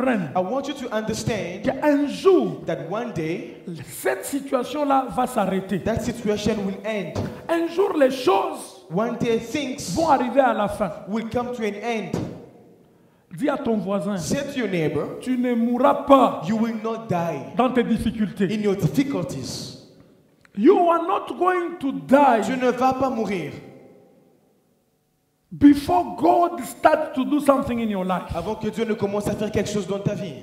comprennes I want you to understand qu'un jour, that one day, cette situation-là va s'arrêter. that situation will end. Un jour, les choses One day, things vont arriver à la fin. will come to an end. Dis à ton voisin, Say to your neighbor, tu ne mourras pas you will not die dans tes difficultés. in your difficulties. You are not going to die Tu ne vas pas mourir before God starts to do something in your life. avant que Dieu ne commence à faire quelque chose dans ta vie.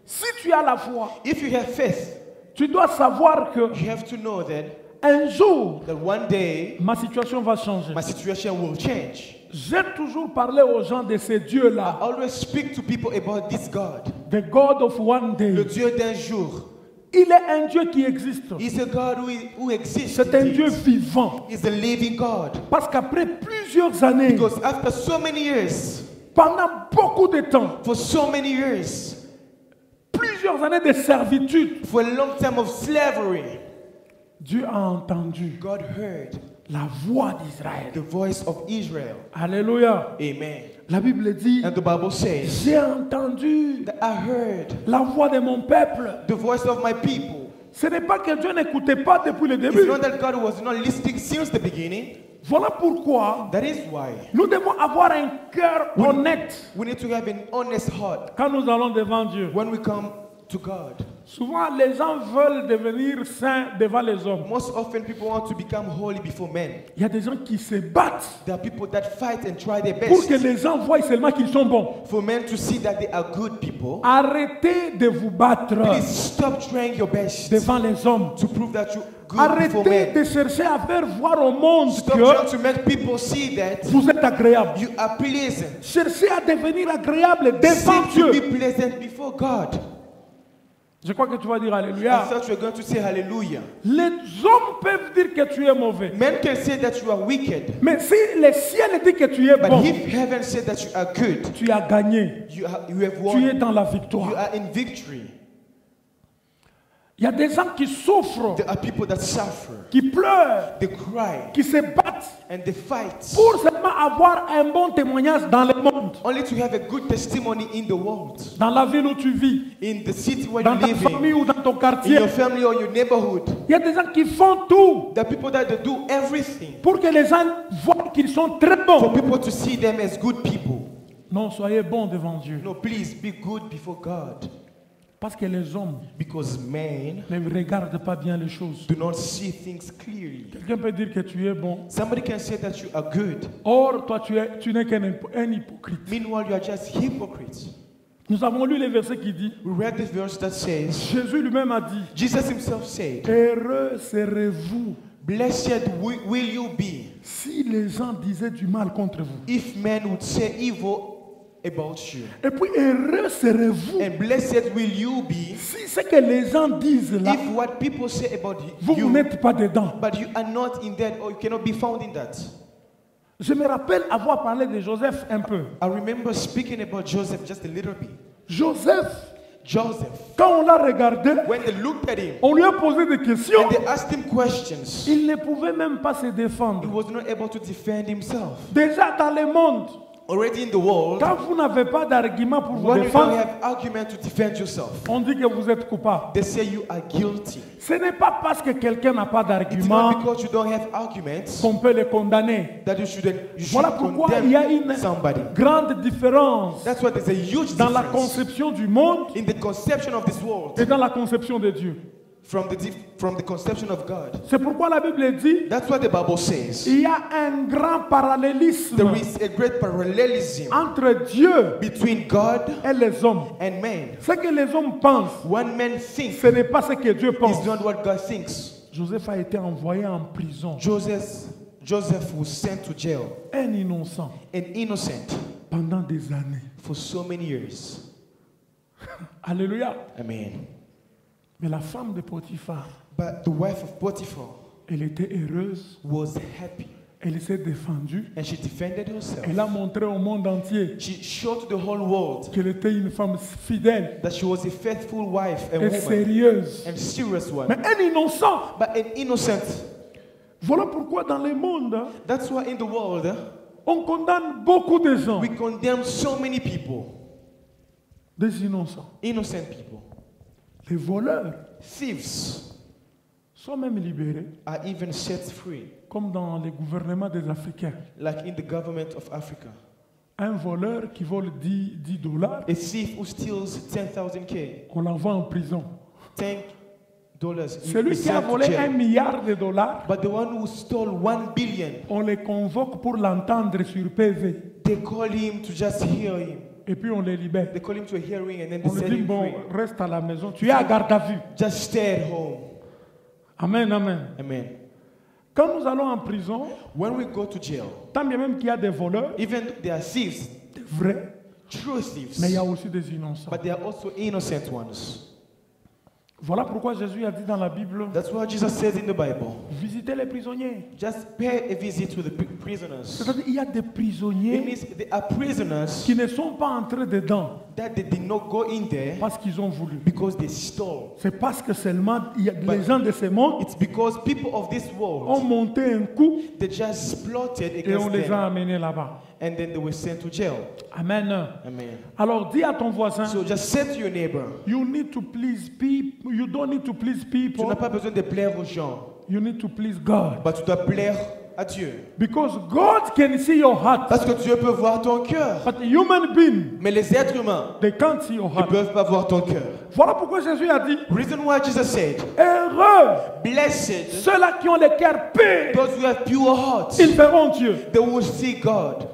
Si tu as la foi, If you have faith, tu dois savoir que you have to know that un jour, one day ma situation va changer. my situation will change. J'ai toujours parlé aux gens de ce Dieu-là, I always speak to people about this God, the God of one le day. Dieu d'un jour. Il est un Dieu qui existe. He's a God who exists. C'est un indeed. Dieu vivant. He's a living God. Parce qu'après plusieurs années, Because after so many years, pendant beaucoup de temps, for so many years, plusieurs années de servitude, for a long time of slavery, Dieu a entendu God heard la voix d'Israël. the voice of Israel. Alléluia. Amen. La Bible dit, And the Bible says j'ai entendu that I heard la voix de mon peuple. the voice of my people. Ce n'est pas que Dieu n'écoutait pas depuis le It's début. not that God was not listening since the beginning. Voilà pourquoi That is why nous devons avoir un cœur honnête we need to have an honest heart quand nous allons devant Dieu. when we come to God. Souvent, les gens veulent devenir saints devant les hommes. Most often people want to become holy before men. Il y a des gens qui se battent There are people that fight and try their pour que best les gens voient seulement qu'ils sont bons. for men to see that they are good people. Arrêtez de vous battre Please stop trying your best devant les hommes. to prove that you're good before Arrêtez men. de chercher à faire voir au monde Stop trying que to make people see that vous êtes agréable. you are pleasant. Cherchez à devenir agréable devant Seek to Dieu. be pleasant before God. Je crois que tu vas dire I Alléluia. thought you were going to say hallelujah. Les hommes peuvent dire que tu es mauvais. Men can say that you are wicked, Mais si le ciel dit que tu es but bon, if heaven said that you are good, tu as gagné. you have Tu won. es dans la You victoire. are in victory. Il y a des gens qui souffrent, There are people that suffer, qui pleurent, they cry, qui se battent and they fight pour seulement avoir un bon témoignage dans le monde, only to have a good testimony in the world, dans la ville où tu vis, in the city where dans you ta live in, famille ou dans ton in quartier. your family or your neighborhood. Il y a des gens qui font tout There are people that they do everything pour que les gens voient qu'ils sont très for bons. people to see them as good people. Non, soyez bons devant Dieu. No, please be good before God, Parce que les hommes because men ne regardent pas bien les choses. do not see things clearly. Quelqu'un peut dire que tu es bon. Somebody can say that you are good. Or, toi, tu n'es qu'un hypocrite. Meanwhile, you are just hypocrites. Nous avons lu les versets qui disent, We read this verse that says, Jésus lui-même a dit, Jesus himself said, heureux serez-vous blessed will you be si les gens disaient du mal contre vous. if men would say evil about you. Et puis, heureux serez-vous And blessed will you be si ce que les gens disent là, if what people say about vous you, n'êtes pas dedans. but you are not in that or you cannot be found in that. Je me rappelle avoir parlé de Joseph un peu. I remember speaking about Joseph just a little bit. Joseph, Joseph, quand on l'a regardé, when they looked at him on lui a posé des questions. and they asked him questions, Il ne pouvait même pas se he défendre. was not able to defend himself. Déjà dans le monde, Already in the world, quand vous n'avez pas d'argument pour vous when you don't défendre, have argument to defend yourself, on dit que vous êtes coupable. they say you are guilty. Ce n'est pas parce que quelqu'un n'a pas It's not d'argument because you don't have arguments qu'on peut le condamner. that you should Voilà pourquoi il y a condemn une somebody. grande différence That's why there's a huge dans la difference conception du monde in the conception of this world et dans la conception de Dieu. from the conception of God. C'est pourquoi la Bible dit That's what the Bible says. il y a un grand parallélisme There is a great parallelism entre Dieu between God et les hommes. and man. Ce que les hommes pensent, One man thinks ce n'est pas ce que Dieu pense. is not what God thinks. Joseph a été envoyé en prison, Joseph was sent to jail, un innocent, an innocent, pendant des années. for so many years. Alléluia. Amen. Mais la femme de Potiphar, But the wife of Potiphar elle était heureuse, was happy elle s'est défendue, and she defended herself. elle a montré au monde entier She showed the whole world qu'elle était une femme fidèle that she was a faithful wife and et woman sérieuse. and serious one. Mais un innocent. But an innocent. Voilà pourquoi dans le monde, That's why in the world on condamne beaucoup de gens. we condemn so many people. des innocents. Innocent people. Les voleurs Thieves sont même libérés, are even set free, comme dans les gouvernements des Africains. like in the government of Africa. Un voleur qui vole 10 dollars, A thief who steals 10,000 K, on l'envoie en prison. $10. Celui is qui a sent to volé jail. 1 milliard de dollars, But the one who stole 1 billion, on les convoque pour l'entendre sur PV. they call him to just hear him. Et puis on les libère. They call him to a hearing and then On they lui set dit, him bon, free. reste à la maison. Tu es à garde à vue. Just stay at home. Amen, amen. Amen. Quand nous allons en prison, When we go to jail, tant bien même qu'il y a des voleurs, even though there are thieves, des vrais, true thieves, mais il y a aussi des innocents. but there are also innocent ones. Voilà pourquoi Jésus a dit dans la Bible, That's what Jesus says in the Bible. visitez les prisonniers. Just pay a visit to the prisoners. C'est-à-dire qu'il y a des It prisonniers means there are prisoners qui ne sont pas entrés dedans that they did not go in there parce qu'ils ont voulu. because they stole. C'est parce que seulement il y a les gens de ce monde It's because people of this ont world, monté un coup they just plotted et on against les a them amenés là-bas. and then they were sent to jail. Amen. Amen. Alors dis à ton voisin, So just say to your neighbor, you need to please people. You don't need to please tu people. n'as pas besoin de plaire aux gens, You need to please God. mais tu dois plaire à Dieu. Because God can see your heart. Parce que Dieu peut voir ton cœur. But human being, Mais les êtres humains they can't see your ne heart. peuvent pas voir ton cœur. Voilà pourquoi Jésus a dit, Reason why Jesus said, heureux blessed ceux-là qui ont le cœur pur, those who have pure hearts, ils verront Dieu. they will see God.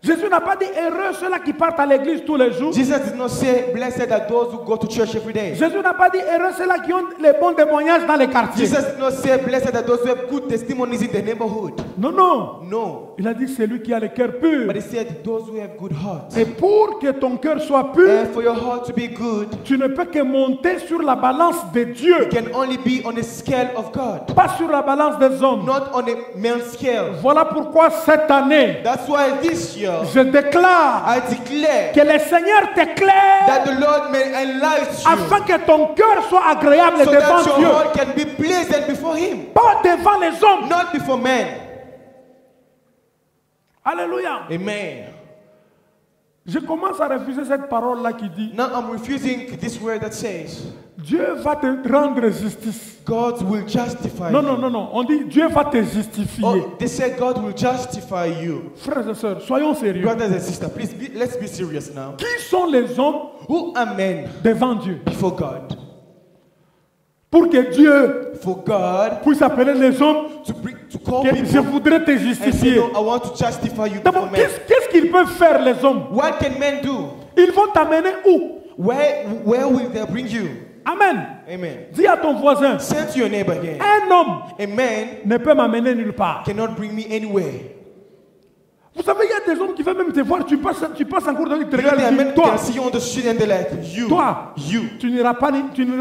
Jésus n'a pas dit heureux ceux-là qui partent à l'église tous les jours. Jesus did not say, blessed are those who go to church every day. Jésus n'a pas dit heureux ceux-là qui ont les bons témoignages dans les quartiers. Jesus did not say, blessed are those who have good testimonies in the neighborhood. Non, non. No. Il a dit celui qui a le cœur pur. But he said, those who have good hearts. Et pour que ton cœur soit pur, And for your heart to be good, tu ne peux que monter sur la balance de Dieu, it can only be on the scale of God, pas sur la balance des hommes. not on a man's scale. Voilà pourquoi cette année, That's why this year, je déclare I declare que le Seigneur t'éclaire that the Lord may enlighten you, afin que ton cœur soit agréable so that devant your Dieu, heart can be pleasant before Him, pas devant les hommes. not before men. Alléluia. Amen. Je commence à refuser cette parole-là qui dit Now I'm refusing this word that says, Dieu va te rendre justice. God will justify Non, you. non, non, non. On dit Dieu va te justifier. Oh, they say God will justify you. Frères et sœurs, soyons sérieux. Brothers and sisters, please let's be serious now. Qui sont les hommes Who are men devant Dieu before God? pour que Dieu For God puisse appeler les hommes to call que je people voudrais te and say, justifier? no, I want to justify you D'abord, before men. qu'est-ce qu'ils peuvent faire les hommes? What can men do? Ils vont t'amener où? Where will they bring you? Amen. Amen. Dis à ton voisin, Say to your neighbor again, un homme a man ne peut m'amener nulle part. cannot bring me anywhere. Vous savez, il y a des hommes qui veulent même te voir, tu passes en cours de rue, ils te You know, there are regardent, men ils disent, who toi, can see you on the street and they're like, you tu n'iras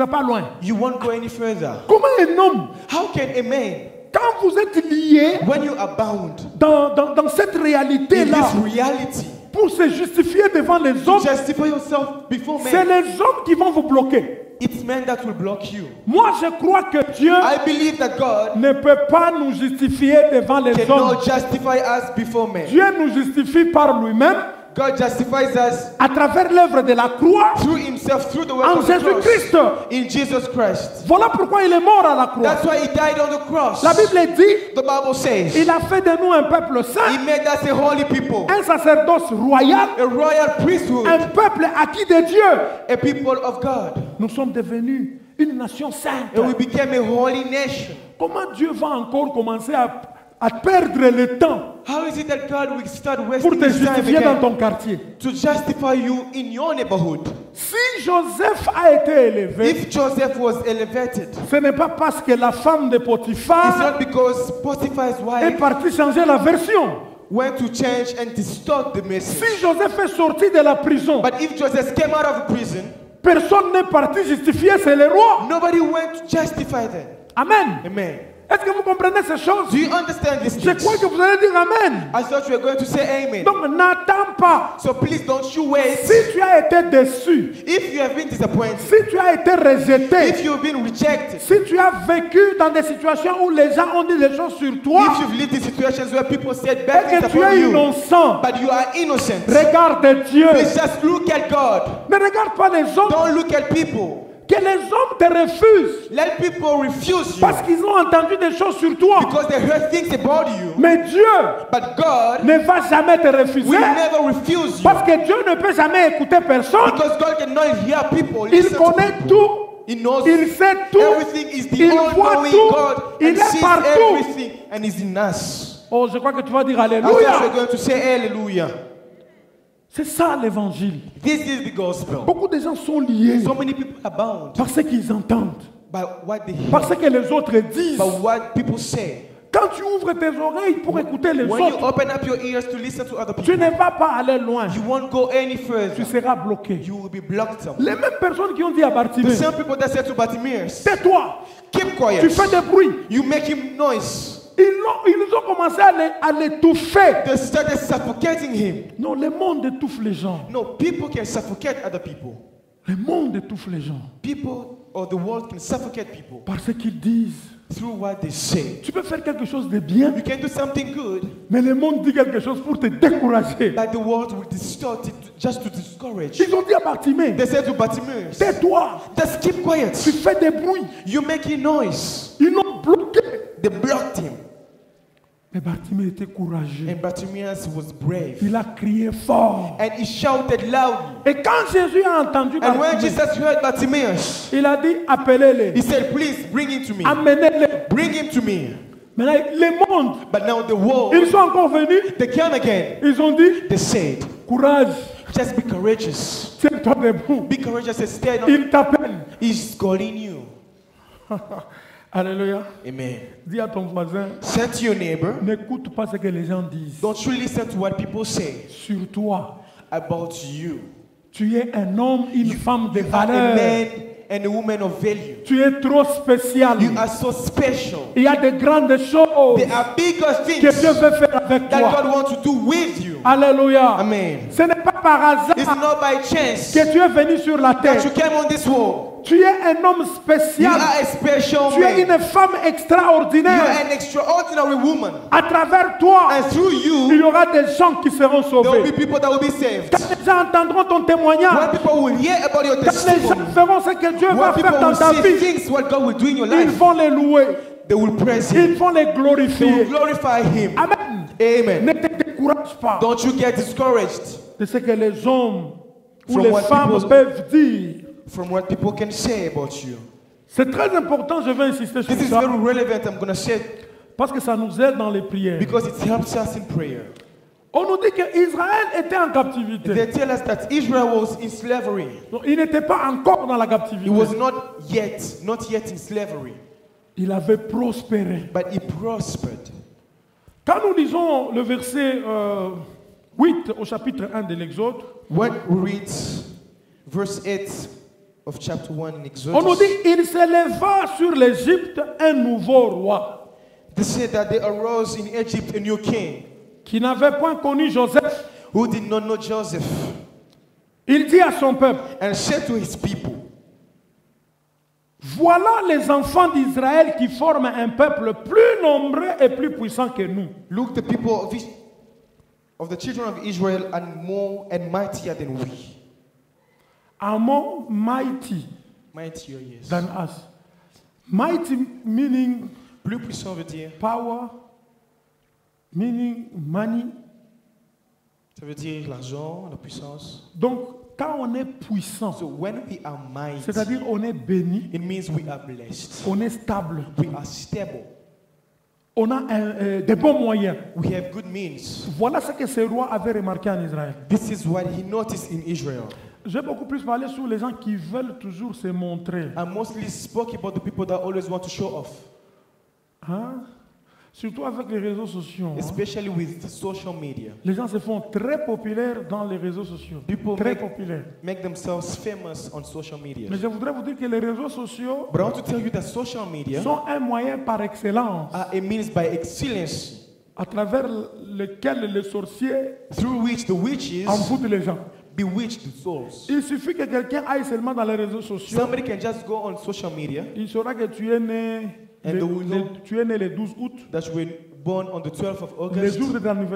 pas loin. won't go any further. Comment un homme, How can a man, quand vous êtes liés when you are bound dans cette in réalité-là, this reality, pour se justifier devant les to hommes, justify yourself before c'est men, les hommes qui vont vous bloquer. it's men that will block you. Moi, je crois que Dieu I believe that God ne peut pas nous justifier devant les hommes. cannot justify us before men. Dieu nous justifie par lui-même God justifies us à travers l'œuvre de la croix through himself, through the work en of the cross, Jésus-Christ. in Jesus Christ. Voilà pourquoi il est mort à la croix. That's why he died on the cross. La Bible dit, The Bible says il a fait de nous un peuple he saint, made us a holy people, un sacerdoce royal, a royal priesthood, un peuple acquis de Dieu. a people of God. Nous sommes devenus une nation sainte. And we became a holy nation. Comment Dieu va encore commencer à perdre le temps How is it that God will start pour wasting te his time justifier dans again ton quartier? to justify you in your neighborhood? Si Joseph a été élevé, If Joseph was elevated, ce n'est pas parce que la femme de it's Potiphar not because Potiphar's est wife partie changer la version. went to change and distort the message. Si Joseph est sorti de la prison, But if Joseph came out of prison, personne n'est parti justifier, c'est le roi. nobody went to justify them. Amen. Amen. Est-ce que vous comprenez ces choses? Do you understand this? Je crois que vous allez dire Amen. I thought you were going to say amen. Donc n'attends pas. So please don't you wait. Si tu as été déçu, If you have been disappointed, si tu as été rejeté, if you've been rejected, si tu as vécu dans des situations où les gens ont dit des choses sur toi if you've lived in situations where people said et bad things que tu about es you, innocent, but you are innocent, regarde Dieu. please just look at God. Ne regarde pas les hommes. Don't look at people. Que les hommes te refusent Let people refuse you parce qu'ils ont entendu des choses sur toi. because they heard things about you. Mais Dieu But God ne va jamais te refuser will never refuse you parce que Dieu ne peut jamais écouter personne. because God cannot hear people. Il Listen to connaît people. tout. He knows Il sait tout. everything. Is the Il voit all-knowing tout. God Il and est sees partout. everything and is in us. Oh, je crois que tu vas dire I thought Alléluia. we're going to say hallelujah. C'est ça l'évangile. This is the gospel. Beaucoup de gens sont liés So many people are bound par ce qu'ils entendent, by what they hear, par ce que les autres disent. by what people say. Quand tu ouvres tes oreilles pour écouter les When you autres, open up your ears to listen to other tu people, ne vas pas aller loin. you won't go any Tu further. seras bloqué. You will be blocked up. Les mêmes personnes qui ont dit à The Bartimée, same people that said to Bartimaeus, tais-toi, keep tu quiet. fais des bruits. You make him noise. Ils ont commencé à l'étouffer. They started suffocating him. Non, le monde étouffe les gens. No, people can suffocate other people. Le monde étouffe les gens People or the world can suffocate people par ce qu'ils disent. through what they say. Tu peux faire quelque chose de bien, You can do something good, mais le monde dit quelque chose pour te décourager. but the world will distort it just to discourage. Ils ont dit à Bartimée, They said to Bartimaeus, tais-toi, just keep quiet. tu fais des bruits. You making noise. Ils l'ont bloqué. They blocked him. Mais Bartimée était courageux. And Bartimaeus was brave. Il a crié fort. And he shouted loudly. Et quand Jésus a entendu And when Bartimée, Jesus heard Bartimaeus, il a dit, appelez-les, he said, please bring him to me. amenez-les. Bring him to me. Maintenant, le monde, But now the world, ils sont encore venus. they came again. Ils ont dit, They said, courage, just be courageous. tiens-toi debout. Be courageous and stand up. Il t'appelle. He's calling you. Alléluia. Amen. Dis à ton voisin, Say to your neighbor, n'écoute pas ce que les gens disent don't you listen to what people say sur toi. about you. Tu es un homme, une femme de You are a valeur. man and a woman of value. Tu es trop spécial. You are so special. Il y a de grandes choses There are bigger que things Dieu veut faire avec that toi. God wants to do with you. Alléluia. Amen. Ce n'est pas par It's hasard not by chance que tu es venu sur la that you terre. came on this world. Tu es un homme You spécial. are a special Tu es man. une femme You extraordinaire. are an extraordinary woman. À travers toi, And through il you, y aura des gens qui seront there will sauvés. be people that will be saved. Quand les gens entendront ton When témoignage, people will hear about your quand les gens testimony, verront ce que Dieu va when faire people dans will ta see vie, things what God will do in your ils life, vont les louer. they will praise Him. Ils vont les They will glorifier. glorify Him. Amen. Amen. Ne te décourage pas Don't you get discouraged de ce que les hommes ou From les what femmes people- peuvent dire. from what people can say about you. C'est très important, je vais insister sur This is ça, very relevant. I'm going to say parce que ça nous aide dans les prières. because it helps us in prayer. On nous dit qu'Israël était en captivité. They tell us that Israel was in slavery. Donc, il n'était pas encore dans la It captivité. was not yet in slavery, Il avait prospéré. but he prospered. Quand nous lisons le verset 8 au chapitre 1 de l'Exode, When we read verse 8 of chapter 1 in on nous Exodus, dit il s'éleva sur l'Égypte un nouveau roi they said that there arose in Egypt a new king qui n'avait point connu Joseph. who did not know Joseph, Il dit à son peuple, and said to his people, voilà les enfants d'Israël qui forment un peuple plus nombreux et plus puissant que nous. look, the people of the children of Israel are more and mightier than we. Are more mighty Mightier, yes. than us. Mighty meaning Plus puissant veut dire, power, meaning money. ça veut dire l'argent, la puissance. Donc, quand on est puissant, So when we are mighty, c'est-à-dire on est béni, it means we are blessed. on est stable, We are stable. on a des bons moyens. We have good means. Voilà ce que ce roi avait remarqué en Israël. This is what he noticed in Israel. J'ai beaucoup plus parlé sur les gens qui veulent toujours se montrer. I mostly spoke about the people that always want to show off. Hein? Surtout avec les réseaux sociaux. Hein. especially with social media. Les gens se font très populaires dans les réseaux sociaux. People Très populaires. make themselves famous on social media. Mais je voudrais vous dire que les réseaux sociaux But I want to tell you that social media sont un moyen par excellence are a means by excellence à travers lequel les sorciers through which the witches envoûtent les gens. bewitch the souls. Il suffit que quelqu'un aille seulement dans les réseaux sociaux. Somebody can just go on social media Il saura que tu es né, And they will know tu es né le 12 août. that you were born on the 12th of Le August. jour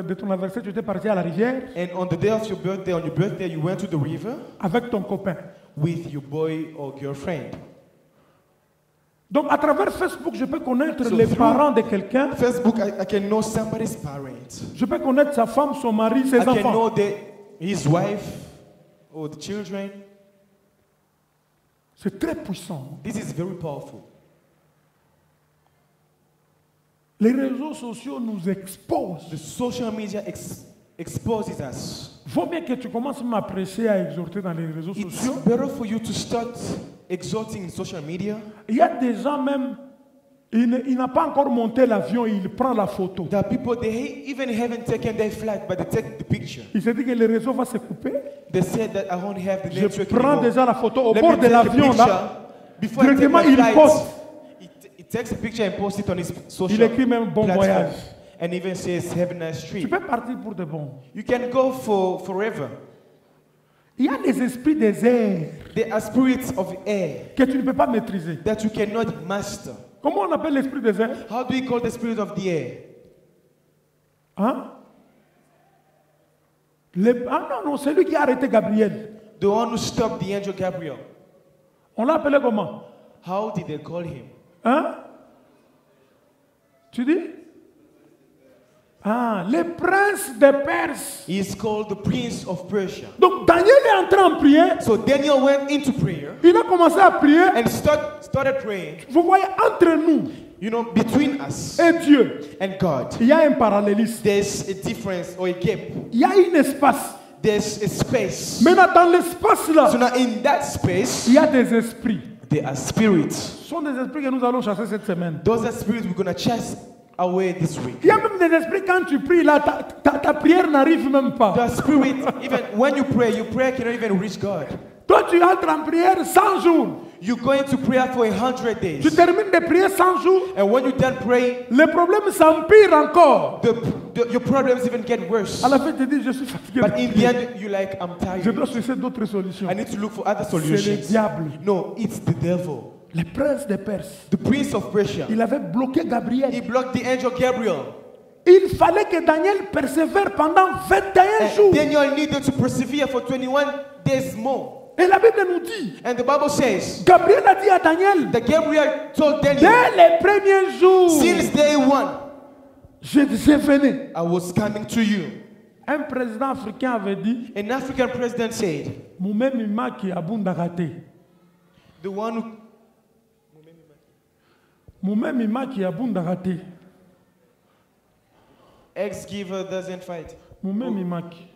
de ton anniversaire, tu étais parti à la rivière And on the day of your birthday, on your birthday, you went to the river avec ton copain. with your boy or girlfriend. Donc à travers Facebook, je peux connaître So les through parents de quelqu'un. Facebook, I can know somebody's parents. Je peux connaître sa femme, son mari, ses I can enfants. know his wife or the children. C'est très puissant. This is very powerful. Les réseaux sociaux nous exposent. The social media exposes us. Vaut bien que tu commences même à prêcher, à exhorter dans les réseaux It's sociaux. better for you to start exhorting in social media. Il y a des gens même, il n'a pas encore monté l'avion, il prend la photo. There are people, they even haven't taken their flight, but they take the picture. Il se dit que le réseau va se couper. They said that I won't have the Je network prends anymore. déjà la photo au Let bord me de take a l'avion picture. là. Before I take Directement, my il flight, poste. he takes a picture and posts it on his Il social écrit même bon platform. voyage. And even says, have a nice Tu trip. peux partir pour de bon. You can go for forever. Il y a des esprits des airs There are spirits of air que tu ne peux pas maîtriser. that you cannot master. Comment on appelle l'esprit des airs? How do you call the spirit of the air? Hein? Ah non, non, c'est lui qui a arrêté Gabriel. The one who stopped the angel Gabriel. On l'a appelé comment? How did they call him? Hein? Tu dis? Ah, le prince de Perse. He is called the prince of Persia. Donc Daniel est entré en prière. So Daniel went into prayer Il a commencé à prier. and started praying. Vous voyez, entre nous You know, between us et Dieu, and God, il y a un parallélisme. there's a difference or a gap. Il y a un espace. There's a space. Maintenant, dans l'espace là, So now in that space, il y a des esprits. there are spirits. Ce sont des esprits que nous allons chasser cette semaine. Those are spirits we're going to chase away this week. Il y a même des esprits, quand tu pries là, ta prière n'arrive même pas. The spirit, even when you pray, your prayer cannot even reach God. Toi, tu entres en prière 100 jours. You're going to prayer for 100 Tu days. termines de prier 100 jours. And when you're done praying, Les problèmes s'empirent encore. your problems even get worse. À la fin, tu te dis, je suis fatigué. But in the end, you're like, I'm Je dois tired. chercher d'autres solutions. I need to look for other C'est le solutions. diable. No, it's the devil. Le prince de Perse. The prince of Persia. Il avait bloqué Gabriel. He blocked the angel Gabriel. Il fallait que Daniel persévère pendant 21 jours. And Daniel needed to persevere for 21 days more. Et la Bible nous dit, And the Bible says Gabriel a dit à Daniel, that Gabriel told Daniel, dès les premiers jours, since day one, je venais. I was coming to you. Un président africain avait dit, An African president said, Moumé Mimaki abundagate. the one who Moumé Mimaki abundagate. ex-giver doesn't fight. Moumé Mimaki.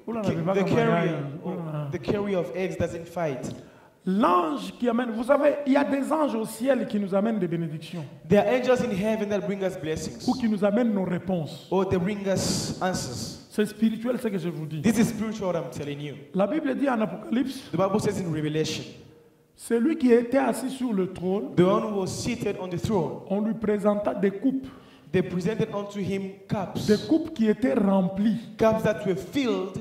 The carrier of eggs doesn't fight. L'ange qui amène, vous savez, il y a des anges au ciel qui nous amènent des bénédictions There are angels in heaven that bring us blessings. ou qui nous amènent nos réponses. Or they bring us answers. C'est spirituel ce que je vous dis. This is spiritual, I'm telling you. La Bible dit en Apocalypse, The Bible says in Revelation, celui qui était assis sur le trône, the one who was seated on the throne, on lui présenta des coupes. they presented unto him cups. Des coupes qui étaient remplies Cups that were filled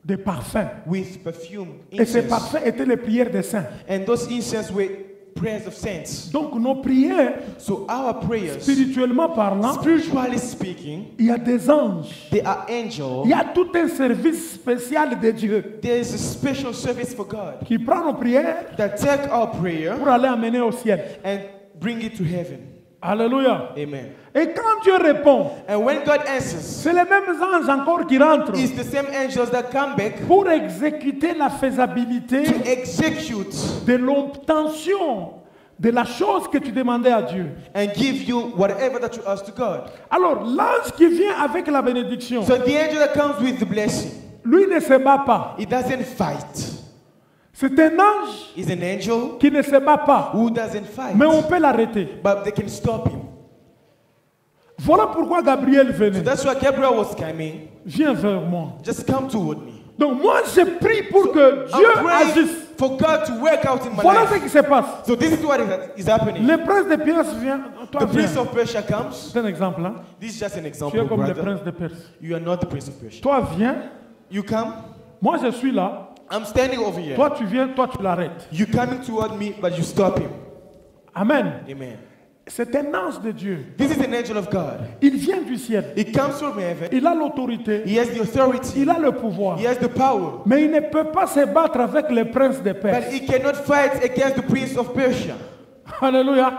de parfums. with perfume, Et ces incense. parfums étaient les prières des saints. And those incense were prayers of saints. Donc nos prières, So our prayers, spirituellement parlant, spiritually speaking, il y a des anges. they are angels. Il y a tout un service spécial de Dieu There is a special service for God qui prend nos prières that take our prayer pour aller amener au ciel. and bring it to heaven. Alléluia. Amen. Et quand Dieu répond, And when God answers, c'est les mêmes anges encore qui rentrent it's the same angels that come back pour exécuter la faisabilité to execute de l'obtention de la chose que tu demandais à Dieu. and give you whatever that you ask to God. Alors, l'ange qui vient avec la bénédiction, So the angel that comes with the blessing, lui ne se bat pas. he doesn't fight. C'est un ange He's an angel qui ne se bat pas, who doesn't fight. mais on peut l'arrêter. But they can stop him. Voilà pourquoi Gabriel So venait. that's why Gabriel was coming. Viens vers moi. Just come toward me. Donc moi, je prie pour que Dieu I'm praying agisse. for God to work out in my Voilà ce life. qui se passe. So this is what is happening. Le prince de Perse vient. Toi, The viens. prince of Persia comes. C'est un exemple. Hein? This is just an Tu es example, comme le brother. prince de Perse. You are not the prince of Persia. Toi, viens. You come. Moi, je suis là. I'm standing over here. Toi, tu viens. Toi, tu l'arrêtes. You coming toward me, but you stop him. Amen. Amen. C'est un ange de Dieu. This is an angel of God. Il vient du ciel. He comes from heaven. Il a l'autorité. He has the authority. Il a le pouvoir. He has the power. Mais il ne peut pas se battre avec le prince de But Perse. he cannot fight against the prince of Persia. Alléluia.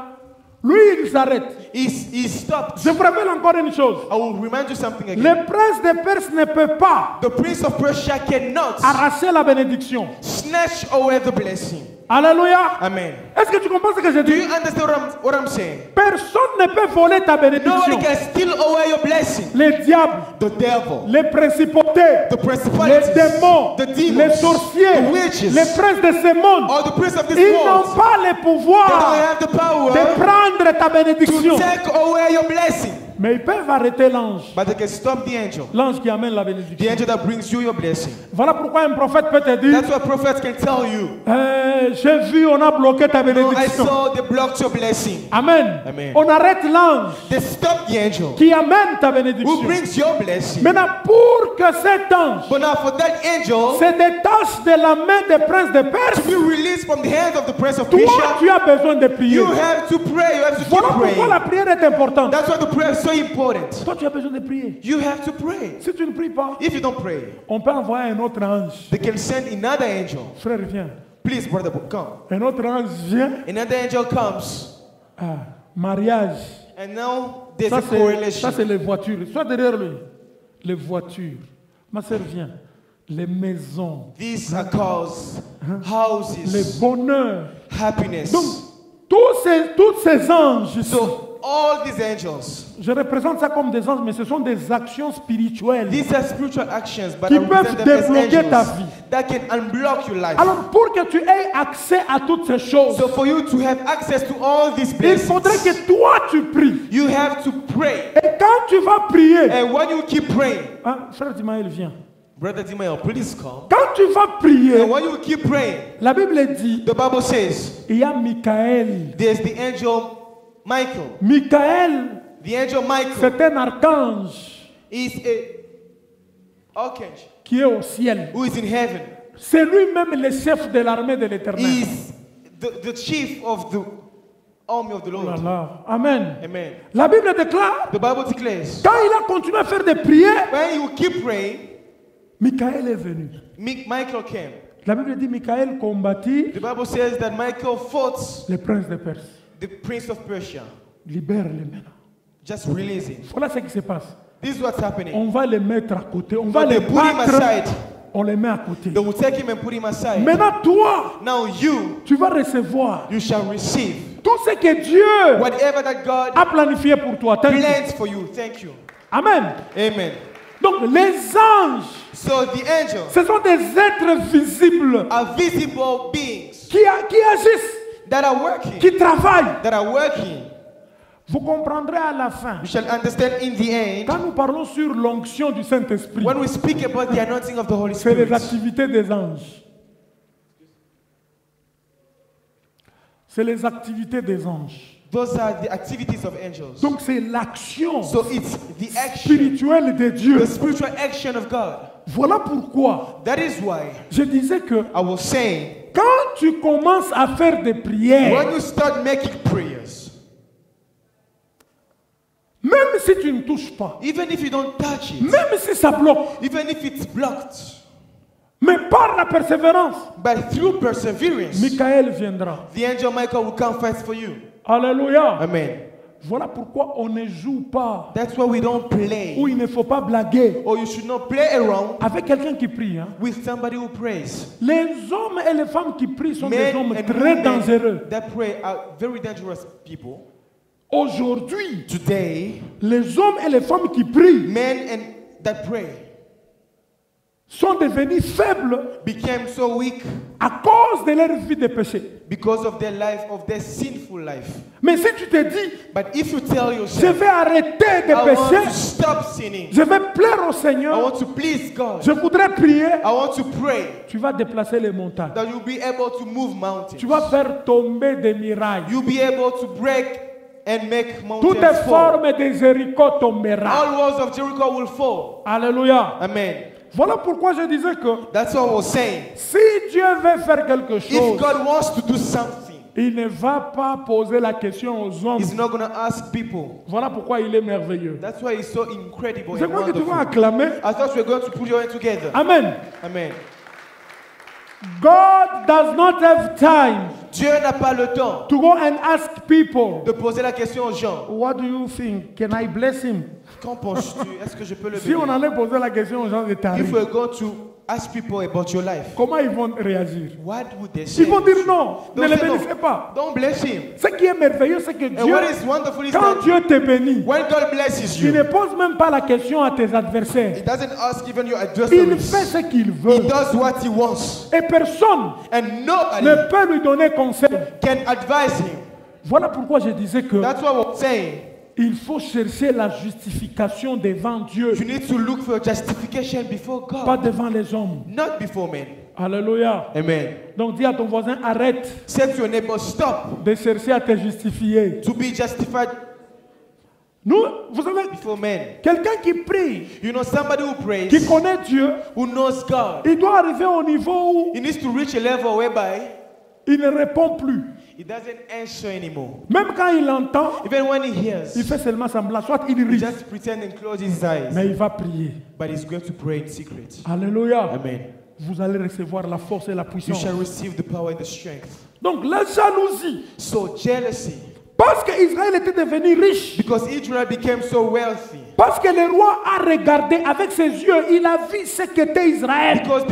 Lui, il s'arrête. He stopped. Je vous rappelle encore une chose. I will remind you something again. Le prince de Perse ne peut pas The prince of Persia cannot arracher la bénédiction. snatch away the blessing. Alléluia. Amen. Est-ce que tu comprends ce que je Do dis? you understand what I'm saying? Personne ne peut voler ta bénédiction. Nobody can steal away your blessing. Les diables, The devil, les principautés, the les principalities, démons, the les demons, sorciers, the witches, les princes de ce monde, or the prince of this ils world. n'ont pas le They don't pouvoir have the de power prendre ta bénédiction. to take away your blessing. Mais ils peuvent arrêter l'ange. But they can stop the angel. L'ange qui amène la The bénédiction. angel that brings you your blessing. Voilà pourquoi un prophète peut te dire, That's what prophets can tell you. j'ai vu, on a bloqué ta No, I bénédiction. saw they blocked your blessing. Amen. Amen. On arrête l'ange They stopped the angel qui amène ta who bénédiction. brings your blessing. Maintenant, pour que cet ange But now for that angel se détache de la main des princes de Perse, to be released from the hands of the prince of toi, Persia, tu as besoin de prier. you have to pray. You have to keep Voilà pourquoi la praying. prière est importante. That's why the prayer is so important. Toi, tu as besoin de prier. You have to pray. Si tu ne pries pas, If you don't pray, on peut envoyer un autre ange. they can send another angel. Frère, viens. Please, brother, come. Un autre ange vient. Another angel comes, Ah, mariage. and now there's Ça, a c'est correlation. les voitures. Sois derrière lui. Les voitures. Ma sœur, viens. Les maisons. These are cars, Les houses, bonheurs. happiness. Donc, tous ces anges, So all these angels, je représente ça comme des anges, mais ce sont des actions spirituelles. these are spiritual actions, but Qui I represent peuvent them as débloquer ta angels vie. that can unblock your life. Alors, pour que tu aies accès à toutes ces choses, So for you to have access to all these il faudrait blessings, que toi, tu pries. you have to pray. Et quand tu vas prier, And when you keep praying, hein, frère Timaël, viens. Brother Timael, please come. Quand tu vas prier, And when you keep praying, la Bible dit, the Bible says il y a Michael. there's the angel Michael. Michael, The angel Michael c'est un archange is a archangel qui est au ciel. who is in heaven. C'est lui-même le chef de l'armée de l'Éternel. Is the chief of the army of the Oh là Lord. là. Amen. Amen. La Bible déclare, The Bible declares quand il a continué à faire des prières, when you keep praying, Michael est venu. Michael came. La Bible dit, Michael combattit The Bible says that Michael fought le prince de Perse. the prince of Persia. Libère-les maintenant. Just release him. Voilà ce qui se passe. This is what's happening. On va les mettre à côté. On va But les they put him battre. aside. On les met à côté. They will take him and put him aside. Maintenant, toi, Now tu vas recevoir you shall receive tout ce que Dieu whatever that God a planifié pour toi. Thank you. plans for you. Thank you. Amen. Amen. Donc, les anges, So the angels ce sont des êtres visibles are visible beings qui agissent, that are working, qui travaillent. that are working. Vous comprendrez à la fin. You shall understand in the end Quand nous parlons sur l'onction du Saint-Esprit, when we speak about the anointing of the Holy c'est les Spirit. activités des anges. C'est les activités des anges. Those are the activities of angels. Donc c'est l'action So it's the action, spirituelle de Dieu. the spiritual action of God. Voilà pourquoi That is why je disais que I was saying, quand tu commences à faire des prières, when you start making prayers, même si tu ne touches pas, even if you don't touch it, même si ça bloque, even if it's blocked, mais par la persévérance, but through perseverance, Michael viendra. the angel Michael will come fight for you. Alléluia. Amen. Voilà pourquoi on ne joue pas, That's why we don't play, ou il ne faut pas blaguer or you should not play around avec quelqu'un qui prie. Hein. with somebody who prays. Les hommes et les femmes qui prient sont des Men hommes and très women dangereux. that pray are very dangerous people. Aujourd'hui, Today, les hommes et les femmes qui prient men and that pray sont devenus faibles became so weak à cause de leur vie de péché. because of their life, of their sinful life. Mais si tu te dis, But if you tell je yourself, vais arrêter de I want pécher, to stop sinning, je vais plaire au I Seigneur, want to please God, je voudrais prier, I want to pray, tu vas déplacer les montagnes. that you'll be able to move mountains. Tu vas faire tomber des murailles. You'll be able to break and make Toutes les mountains fall. formes de Jéricho tomberont. All walls of Jericho will fall. Alléluia. Amen. Voilà pourquoi je disais que That's what I was saying. si Dieu veut faire quelque If chose, God wants to do something, il ne va pas poser la question aux hommes. He's not going to ask people. Voilà pourquoi il est merveilleux. That's why He's so incredible C'est and quoi que tu vas wonderful. acclamer? I thought we were going to put your hands together. Amen. Amen. God does not have time Dieu n'a pas le temps to go and ask people, de poser la question aux gens. what do you think? Can I bless him? Qu'en penses-tu? Est-ce que je peux le Si on bénir? allait poser la question aux gens de Tari, If we're going to ask people about your life, comment ils vont réagir? what would they say? Ils vont dire non, ne They'll le say no. bénissez pas. Don't bless him. Ce qui est merveilleux, c'est que And Dieu, what is wonderful is quand that Dieu te bénit, when God blesses il ne you, pose même pas la question à tes adversaires. He doesn't ask even your Il adversaries. fait ce qu'il He veut. does what He wants. Et personne And nobody ne peut lui donner conseil. can advise Him. Voilà pourquoi je disais que That's what I'm saying. il faut chercher la justification devant Dieu, You need to look for justification before pas God, devant les hommes. not before men. Alléluia. Amen. Donc dis à ton voisin, arrête Say to your neighbor, stop de chercher à te justifier. to be justified Nous, vous savez, before men. quelqu'un qui prie, You know, somebody who qui prays, connaît Dieu, who knows God, il doit arriver au niveau où he needs to reach a level whereby il ne répond plus. he doesn't answer anymore. Même quand il entend, Even when he il hears, fait seulement semblant. Soit il he rit, just pretend and close his eyes. mais il va prier. But he's going to pray in secret. Alléluia. Amen. Vous allez recevoir la force et la You puissance. shall receive the power and the strength. Donc la jalousie, So jealousy, parce qu'Israël était devenu riche, because Israel became so wealthy, parce que le roi a regardé avec ses yeux, il a vu ce qu'était Israël. because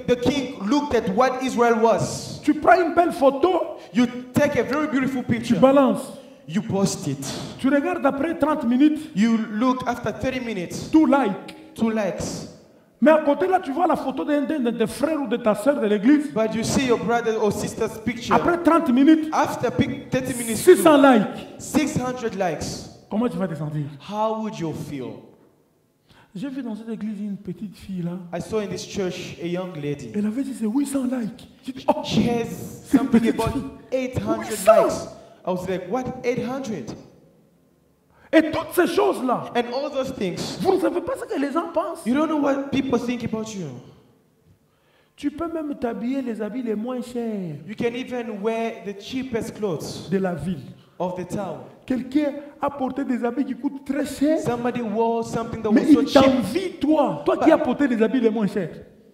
the king looked at what Israel was. Tu prends une belle photo, You take a very beautiful tu picture, balances. you post it. Tu regardes après 30 minutes, You look after 30 minutes, tout like. 2 likes. Mais à côté là, tu vois la photo d'un de frère ou de ta soeur de l'église. But you see your brother or sister's picture. Après 30 minutes, After 30 minutes, 600 likes. 600 likes. Comment tu vas te sentir? How would you feel? J'ai vu dans cette église une petite fille là. I saw in this church a young lady. Elle avait dit c'est 800 likes. J'ai dit, oh, She has something about 800 likes. I was like, what? 800? et toutes ces choses-là, And all those things. vous ne savez pas ce que les gens pensent. You don't know what people think about you. Tu peux même t'habiller les habits les moins chers You can even wear the cheapest clothes de la ville. of the town. Quelqu'un a porté des habits qui coûtent très cher, Somebody wore something that mais was so il cheap. t'envie, toi qui as porté les habits les moins chers.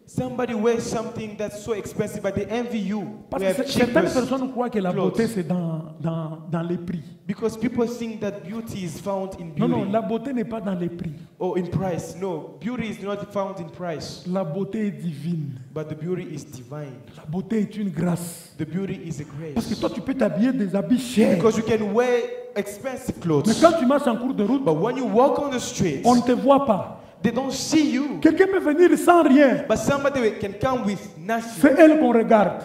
Somebody wears something that's so expensive, but they envy you. Parce We que have certaines cheapest personnes croient que la clothes. beauté c'est dans les prix. Because people think that beauty is found in Non, beauty non, la beauté n'est pas dans les prix. or in price. No, beauty is not found in price, La beauté est divine. but the beauty is divine. La beauté est une grâce. The beauty is a Parce que grace. toi, tu peux t'habiller des habits chers. Because you can wear expensive Mais clothes, quand tu marches en cours de route, but when you walk on the streets, on ne te voit pas. they don't see you. Quelqu'un peut venir sans rien. But somebody can come with nothing, C'est elle qu'on regarde.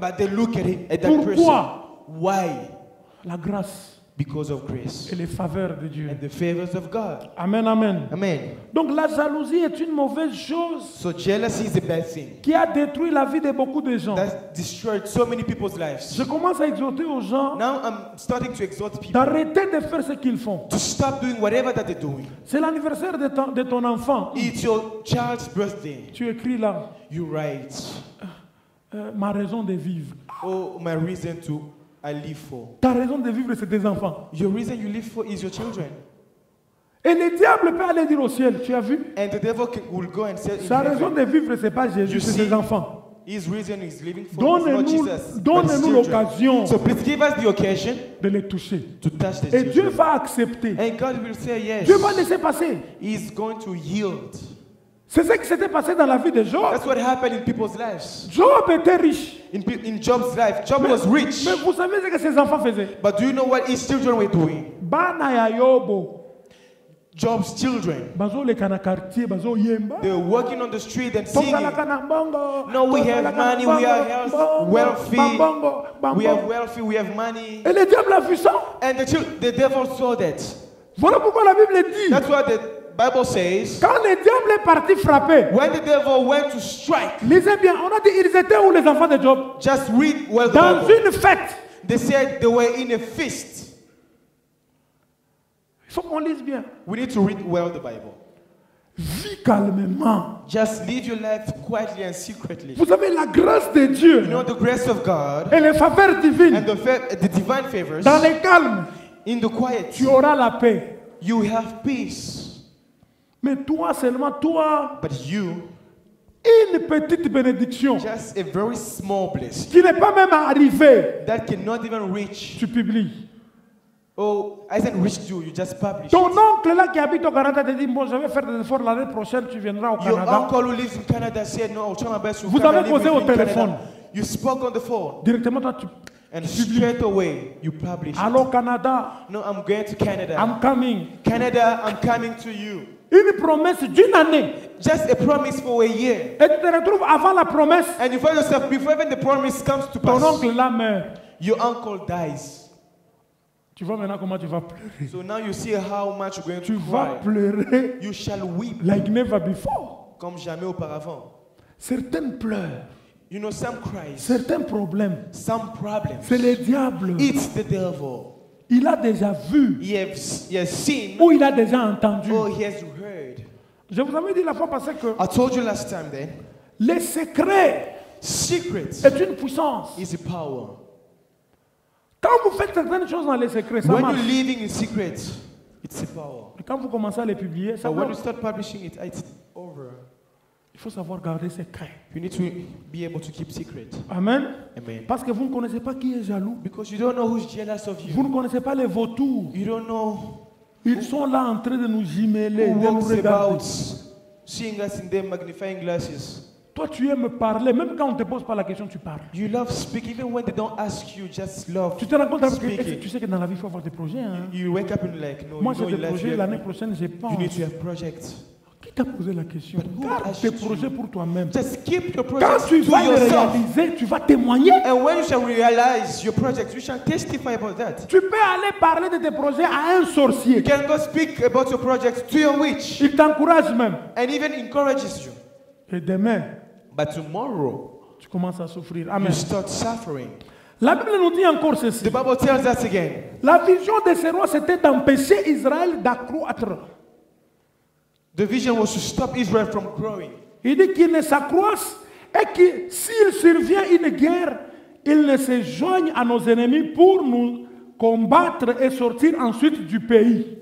but they look at it at that Pourquoi? person. Why? La grâce Because of grace et les faveurs de Dieu. and the favors of God. Amen, amen. Amen. Donc la jalousie est une mauvaise chose So jealousy is a bad thing qui a détruit la vie de beaucoup de gens. that destroyed so many people's Je lives. commence à exhorter aux gens Now I'm starting to exhort people d'arrêter de faire ce qu'ils font. to stop doing whatever that they're doing. C'est l'anniversaire de ton enfant. It's your child's birthday. Tu écris là, You write, ma raison de vivre. oh, my reason to I live for. Ta raison de vivre, c'est tes enfants. Your reason you live for is your children. Et le diable peut aller dire au ciel, tu as vu? And the devil will go and say, in Sa raison heaven, de vivre, ce n'est pas Jésus, You c'est see, ses enfants. his reason is living for is not Donnez-nous Jesus, but his donnez-nous children. l'occasion So please give us the occasion de les toucher. to touch the Et Dieu children. va accepter. And God will say yes. Dieu va laisser passer. He's going to yield. C'est ce qui s'était passé dans la vie de Job. That's what happened in people's lives. Job était riche. In Job's life, Job was rich. Mais vous savez ce que ses enfants faisaient? But do you know what his children were doing? Bana ya Yobo. Job's children. Bazo le kana quartier, bazo yemba. They were working on the street and singing. No, we have money, we are wealthy. We have wealthy, we have money. Et le diable a vu ça. And the devil saw that. Voilà pourquoi la Bible dit. That's what the Bible says. Quand le diable est parti frapper. When the devil went to strike. Lisez bien, on a dit ils étaient où les enfants de Job? Just read well the Dans Bible. une fête. They said they were in a feast. Il faut qu'on lise bien. We need to read well the Bible. Vis calmement. Just live your life quietly and secretly. Vous avez la grâce de Dieu. You know the grace of God Et les faveurs divines. and the divine favors. Dans le calme. In the quiet, Tu auras la paix. you have peace. Mais toi seulement, toi, But you, une petite bénédiction just a very small blessing qui n'est pas même arrivée, that cannot even reach. tu publies. Oh, hasn't reached you. You just publish. Ton it. oncle là qui habite au Canada te dit, bon, je vais faire des efforts l'année prochaine, tu viendras au Your Canada. uncle who lives in Canada said, "No, I'll try my best to Vous come avez and live causé with au you in Canada." téléphone. You spoke on the phone, Directement, toi, tu... and straight away you publish. it. Allô, Canada, No, I'm going to Canada. I'm coming. Canada, I'm coming to you. Une promesse d'une année. Just a promise for a year. Et tu te retrouves avant la promesse, And you find yourself, before even the promise comes to ton pass, oncle là meurt. your uncle dies. Tu vois maintenant comment tu vas pleurer. So now you see how much you're going Tu to vas cry. pleurer You shall weep like never before. comme jamais auparavant. Certaines pleurent. You know, some cries, Certains problèmes, some problems. c'est le diable. It's the devil. Il a déjà vu He has seen, ou il a déjà entendu. or he has heard. Je vous avais dit la fois passée que I told you last time then, les secrets secret est une puissance. is a power. Quand vous faites certaines choses dans les secrets, ça When marche. you're living in secret, it's a power. Et quand vous commencez à les publier, ça But when you marche. start publishing it, it's over. Il faut savoir garder secret. You need to be able to keep secret. Amen. Amen. Parce que vous ne connaissez pas qui est jaloux. Because you don't know who's jealous of Vous you. ne connaissez pas les vautours. You don't know Ils sont là en train de nous jumeler, who de nous walks regarder. about seeing us in their magnifying glasses. Toi, tu aimes parler. Même quand on ne te pose pas la question, tu parles. You love speaking, even when they don't ask you, just love Tu te rends compte avec speaking. tu sais que dans la vie, il faut avoir des projets. Hein? You wake up and like, no, Moi, you j'ai know des in life projets. you, L'année have, prochaine, j'ai pas. you need to have projects. Qui t'a posé la question? But who Garde asked tes you? projets pour toi-même. Just keep your Quand projects tu to vas les yourself. réaliser, tu vas témoigner. And when you shall realize your projects, you shall testify about that. Tu peux aller parler de tes projets à un sorcier. You can go speak about your projects to your witch, Il t'encourage même. and even encourages you. Et demain, But tomorrow, tu commences à souffrir. you Amen. start suffering. La Bible nous dit encore ceci. The Bible tells us again. La vision de ces rois, c'était d'empêcher Israël d'accroître. The vision was to stop Israel from growing. Il dit qu'il ne s'accroisse et que s'il survient une guerre, il ne se joigne à nos ennemis pour nous combattre et sortir ensuite du pays.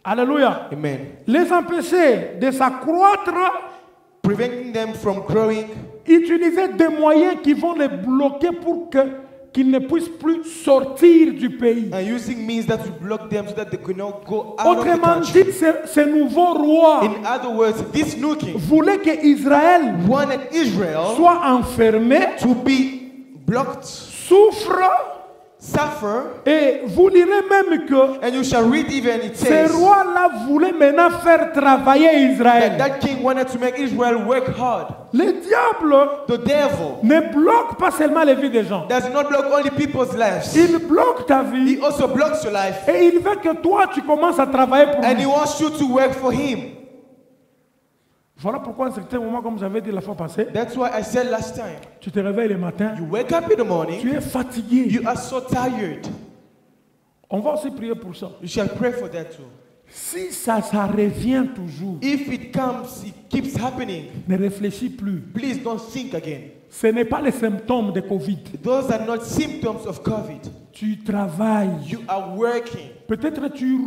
Alléluia. Amen. Les empêcher de s'accroître, Preventing them from growing, utiliser des moyens qui vont les bloquer pour qu'ils ne puissent plus sortir du pays. and using means that will block them so that they cannot go out of the Autrement country. dit, ce nouveau roi In other words, this new king voulait que Israël wanted Israel soit enfermé, to be blocked, souffre, suffer, et vous lirez même que and you shall read even it ce says roi-là voulait maintenant faire travailler that Israël. that king wanted to make Israel work hard. Le diable The devil ne bloque pas seulement les vies des gens. does not block only people's lives. Il bloque ta vie He also blocks your life, et il veut que toi tu commences à travailler pour and lui. he wants you to work for him. Voilà pourquoi à un certain moment, comme j'avais dit la fois passée, That's why I said last time, tu te réveilles le matin, you wake up in the morning, tu es fatigué. you are so tired. On va aussi prier pour ça. You shall pray for that too. Si ça revient toujours, If it comes, it keeps happening. ne réfléchis plus. Please don't think again. Ce n'est pas les symptômes de Covid. Those are not symptoms of COVID. Tu travailles. You are working. Peut-être tu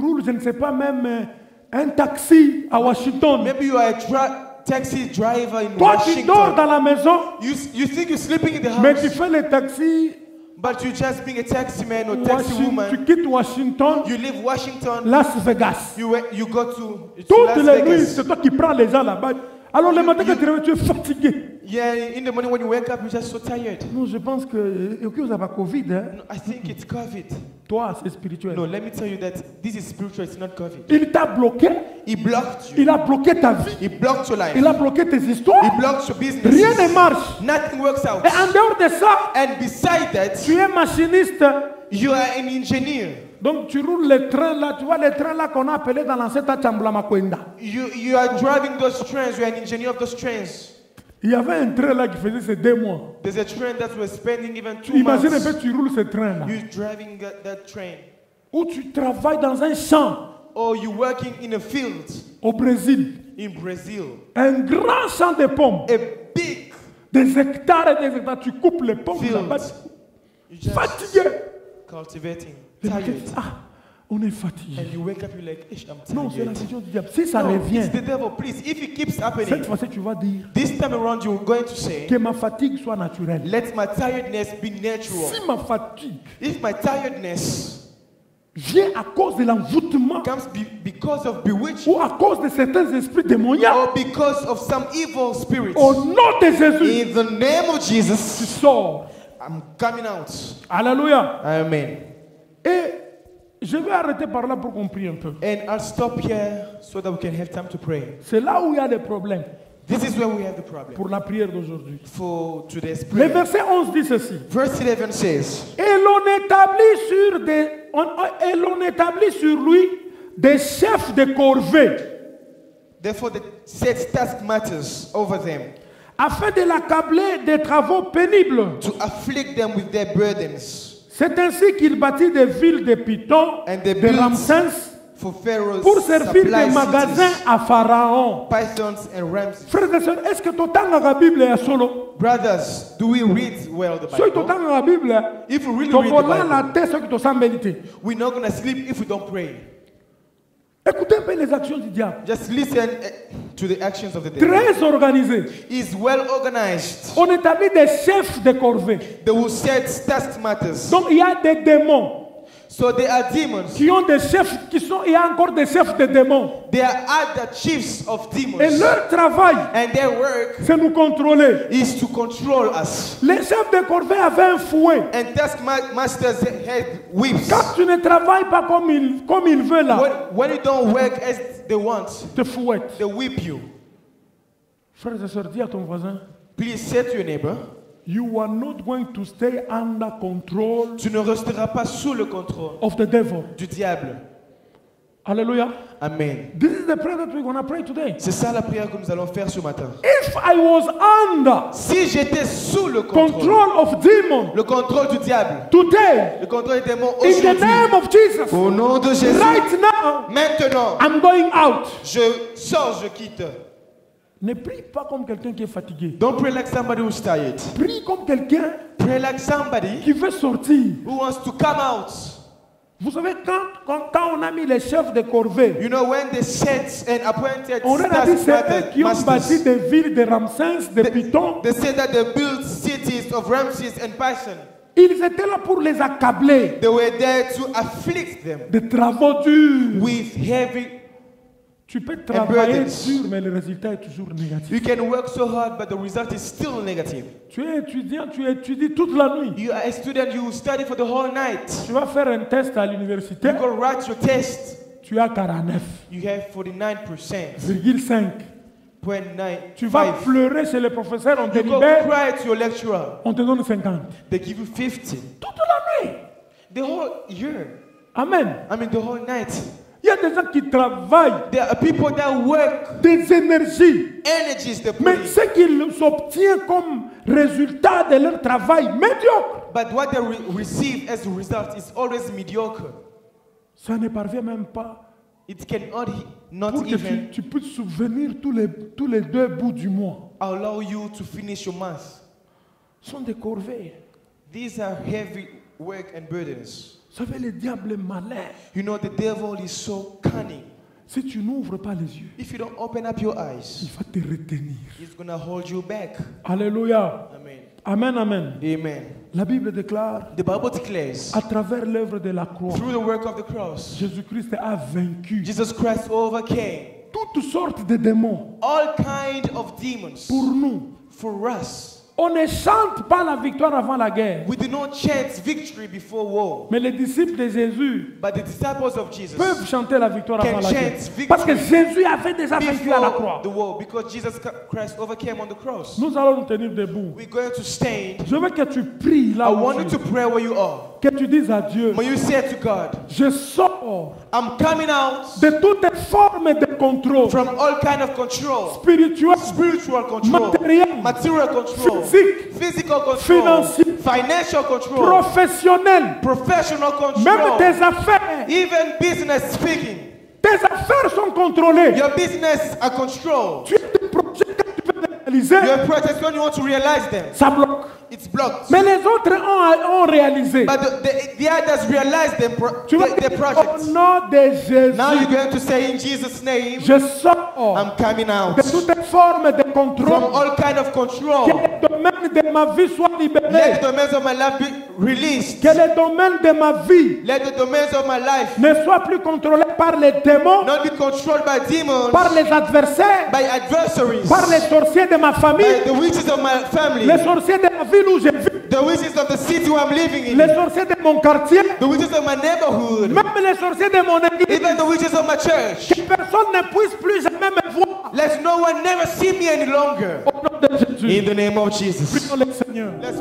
roules, je ne sais pas, même un taxi à Washington. Maybe you are a taxi driver in Toi, tu dors Washington. dans la maison, You think you're sleeping in the mais tu house, fais le taxi. but you're just being a taxi man or taxi Tu woman. quittes Washington, You leave Washington, Las Vegas. you go to Toutes Las les nuits, Vegas. c'est toi qui prends les gens là-bas. Alors le matin quand tu te réveilles, tu es fatigué. Yeah, in the morning when you wake up, you're just so tired. Non, je pense que vous n'avez pas Covid. Hein? No, I think it's COVID. Toi, c'est spirituel. No, let me tell you that this is spiritual, it's not COVID. Il t'a bloqué. He blocked you. Il a bloqué ta vie. He blocked your life. Il a bloqué tes histoires. He blocked your business. Rien ne marche. Nothing works out. Et en dehors de ça, And beside that, tu es machiniste. you are an engineer. Donc tu roules les trains là, tu vois les trains là qu'on a appelés dans l'ancêtre Chambla-Makwenda. You are driving those trains. You are an engineer of those trains. Il y avait un train là qui faisait ces 2 mois. There's a train that was spending even 2 Imagine un months. peu, tu roules ce train là. You're driving that train. Où tu travailles dans un champ Or you're working in a field au Brésil. in Brazil. Un grand champ de pommes. A big Des hectares et des hectares. Tu coupes les pommes field. là-bas. You're just Fatigué. cultivating. Et puis, Tired. ah, on est fatigué. And you wake up, you're like, "Ish, I'm Non, c'est la tired." vision du diable. Si ça No, revient, it's the devil. Please, if it keeps cette happening, fois-ci, tu vas dire this time around you're going to say, que ma fatigue soit naturelle. let my tiredness be natural. Si ma fatigue If my tiredness vient à cause de l'envoûtement comes because of bewitching ou à cause de certains esprits démoniaques, or because of some evil spirits, au nom de Jésus, in the name of tu Jesus, sors. I'm coming out. Alléluia. Amen. Et je vais arrêter par là pour qu'on prie un peu. And I'll stop here so that we can have time to pray. C'est là où il y a des problèmes This is where we have the problem pour la prière d'aujourd'hui. for today's Le prayer. verset 11 dit ceci. Verse 11 says, Et l'on établit sur lui des chefs de corvée therefore the set task matters over them, afin de l'accabler des travaux pénibles. to afflict them with their burdens, C'est ainsi qu'il bâtit des villes de Python, and they de built Ramsès, for Pharaoh's pour servir supply des magasins cities, à Pharaon. pythons and rams. Frères et sœurs, est-ce que tu entends la Bible à solo? Brothers, do we read well the Si tu Bible? entends la Bible, If we really tu read vas the la Bible, tête, ce que tu sens méditer. we're not going to sleep if we don't pray. Écoutez un peu les actions du diable. Just listen to the actions of the devil. Très organisées. He's well organized. On établit des chefs de corvée. They will set task matters. Donc il y a des démons So there are demons. qui ont des chefs il y a encore des chefs de démons. There are other chiefs of Et demons. leur travail, And their work c'est nous contrôler. is to control us. Les chefs de corvée avaient un fouet. And taskmasters had whips. Quand tu ne travailles pas comme il veut là, When you don't work as they want, te fouette. they whip you. Frères et sœurs, dis à ton voisin, Please say to your neighbor, you are not going to stay under control tu ne resteras pas sous le contrôle of the devil. du diable. Hallelujah. Amen. This is the prayer that we're going to pray today. C'est ça la prière que nous allons faire ce matin. If I was under Si j'étais sous le contrôle, control of demon le contrôle du diable, today, le contrôle des démons in the aujourd'hui, name of Jesus, au nom de Jésus, right now, maintenant, I'm going out. je sors, je quitte. Ne prie pas comme quelqu'un qui est fatigué. Don't pray like somebody who's tired. Prie comme quelqu'un Pray like somebody qui veut sortir. who wants to come out. Vous savez, quand on a mis les chefs de corvée, You know, when they set and appointed on a dit c'est eux qui ont bâti masters, des villes de Ramsès, de Python. they said that they built cities of Ramses and Python. Ils étaient là pour les accabler They were there to afflict them de travaux durs. with heavy. Tu peux travailler burdens. dur, mais le résultat est toujours négatif. You can work so hard, but the result is still negative. Tu es étudiant, tu étudies toute la nuit. You are a student, you study for the whole night. Tu vas faire un test à l'université, You go write your test, tu as 49,5. you have 49%. Tu vas 0.95. pleurer chez le professeur, on te You go libère, cry to your lecturer, on te donne 50. they give you 50. Toute la nuit. The whole year, Amen. I mean the whole night. Il y a des gens qui travaillent There are people that work, des énergies, energies they put mais in, ce qu'ils obtiennent comme résultat de leur travail médiocre, but what they receive as a result is always mediocre. ça ne parvient même pas It can not pour que even tu puisses souvenir tous les 2 bouts du mois. allow you to finish your month. Ce sont des corvées. These are heavy work and burdens. Vous savez, le diable est malin. You know, the devil is so cunning. Si tu n'ouvres pas les yeux, If you don't open up your il eyes, va te retenir. he's going to hold you back. Alléluia. Amen. Amen, amen. Amen. La Bible déclare, The Bible declares, à travers l'œuvre de la croix, through the work of the cross, Jésus-Christ a vaincu Jesus Christ overcame toutes sortes de démons all kind of demons pour nous. for us. On ne chante pas la victoire avant la guerre. We do not chant victory before war, Mais les disciples de Jésus but the disciples of Jesus peuvent chanter la victoire can avant la guerre. chant victory Parce que Jésus avait déjà vaincu à la croix. before the war, because Jesus Christ overcame on the cross. Nous allons nous tenir debout. We're going to stand. Je veux que tu pries là I où want tu you es. to pray where you are. Que tu dises à Dieu, When you say to God, je sors I'm coming out de toutes formes de contrôle from all kind of control, spirituel, spiritual control, matériel, material control, physique, physical control, financier, financial control, professionnel, professional même control, tes affaires. even business speaking. Tes affaires sont contrôlées. Your business are controlled. Tu as des projets que tu veux réaliser, Your projects, when you want to realize them, ça bloque. it's blocked. Mais les autres ont réalisé. But the others realize their Tu vas their dire, projects. au nom de Jésus, Now you're going to say in Jesus' name, je sors I'm coming out de toutes formes de from contrôle. all kind of Que control. les domaines de ma vie soient Let libérés. the domains of my life be released. Que les domaines de ma vie Let the domains of my life ne soient plus contrôlés par les démons, not be controlled by demons, par les adversaires, by adversaries, par les sorciers de ma by famille, the witches of my family, les sorciers de la ville où je vis, the witches of the city where I'm living in, les sorciers de mon quartier, the witches of my neighborhood, même les sorciers de mon église. even the witches of my church. Que personne ne puisse plus jamais me voir. Let no one never see me any longer. Au nom de Jésus. In the name of Jesus. Prions le Seigneur. Let's